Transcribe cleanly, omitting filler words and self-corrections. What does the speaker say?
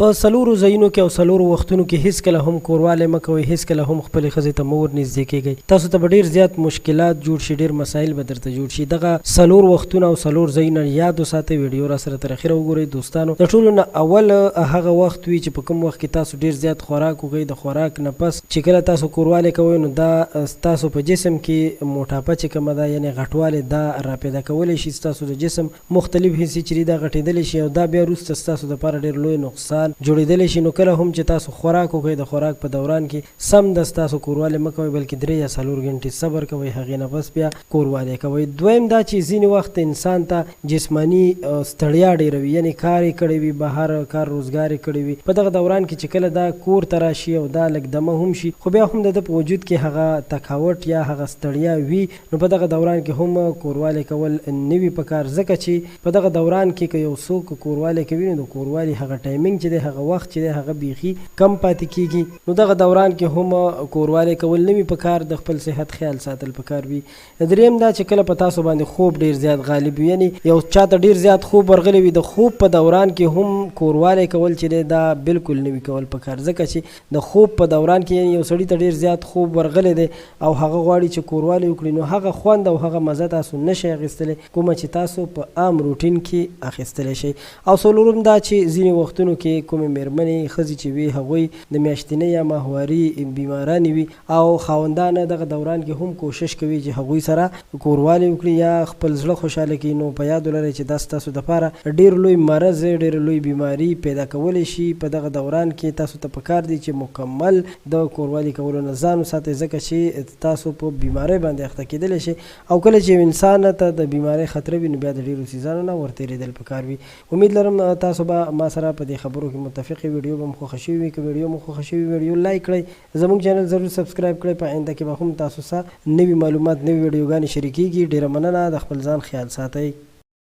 په سلورو ځایونو کې او سلورو وختونو کې هیڅ کله هم کوروالی مه کوئ، هیڅ کله هم خپلې ښځې ته مه ورنږدې کېږئ. تاسو ته به ډېر زیات مشکلات جوړ شي، ډېر مسایل به درته جوړ شي. دغه سلور وختونه او سلور ځایونه یاد وساتئ. ویډیو را سره تر اخره وګورئ دوستانو. د ټولو نه اول هغه وخت وي چې په کوم وخت کې تاسو ډېر زیات خوراک وکړئ. د خوراک نه پس چې کله تاسو کوروالی کوئ نو دا ستاسو په جسم کې موټاپه چې کومه ده، یعنې غټوالی دا راپیدا کولی شي. ستاسو د جسم مختلف حصې چې دي دا غټېدلی شي او دا بیا وروسته ستاسو دپاره ډېر لوی نقصان جوړېدلی شي. نو کله هم چې تاسو خوراک وکړئ د خوراک په دوران کې سمدست تاسو کوروالی مه کوئ، بلکې 3 یا 4 غنټې صبر کوئ، هغې نه پس بیا کوروالی کوئ. دویم دا چې ځینې وخت انسان ته جسماني ستړیا ډېره وي، یعنې کار یې کړی وي، بهر کار روزګار یې کړی وي. په دغه دوران کې چې کله دا کور ته راشي او دا لږ دمه هم شي، خو بیا هم د ده په وجود کې هغه تکاوټ یا هغه ستړیا وي. نو په دغه دوران کې هم کوروالی کول نه وي پکار، ځکه چې په دغه دوران کې که یو څوک کوروالی کوي نو د کوروالی هغه ټایمینګ چې دی، هغه وخت چې دی، هغه بیخي کم پاتې کېږي. نو دغه دوران کې هم کوروالی کول نه وي پکار، د خپل صحت خیال ساتل پکار وي. دریم دا چې کله په تاسو باندې خوب ډېر زیات غالب وي، یعنې یو چاته ډېر زیات خوب ورغلی وي، د خوب په دوران کې هم کوروالی کول چې دی دا بالکل نه وي کول پکار، ځکه چې د خوب په دوران کې یعنې یو سړي ته ډېر زیات خوب ورغلی دی او هغه غواړي چې کوروالی وکړي، نو هغه خوند او هغه مزه تاسو نشئ اخیستلی کومه چې تاسو په عام روټین کې اخیستلی شئ. او څلورم دا چې ځینې وختونو کې کومې مېرمنې ښځې چې وي هغوی د میاشتنۍ یا ماهواري بیمارانې وي او خاوندانه دغه دوران کې هم کوشش کوي چې هغوی سره کوروالی وکړي یا خپل زړه خوشحاله کړي. نو په یاد ولرئ چې دا ستاسو دپاره ډېر لوی مرض، ډېر لوی بیماري پیدا کولی شي. په دغه دوران کې تاسو ته پکار دی چې مکمل د کوروالی کولو نه ځان وساتئ، ځکه چې تاسو په بیمارۍ باندې اخته کېدلی شئ. او کله چې یو انسان ته د بیمارۍ خطره وي نو بیا د ډېرو څیزانو نه ورتېرېدل پکار وي. امید لرم تاسو به ما سره په دې خبرو کې متفق یې. ویډیو به مو خوښه شوي وي. که ویډیو مو خوښه شوي ویډیو لایک کړئ، زموږ چینل ضرور سبسکرایب کړئ. په آینده کې به هم تاسو سره نوي معلومات، نوي ویډیوګانې شریکېږي. ډېره مننه. د خپل ځان خیال ساتئ.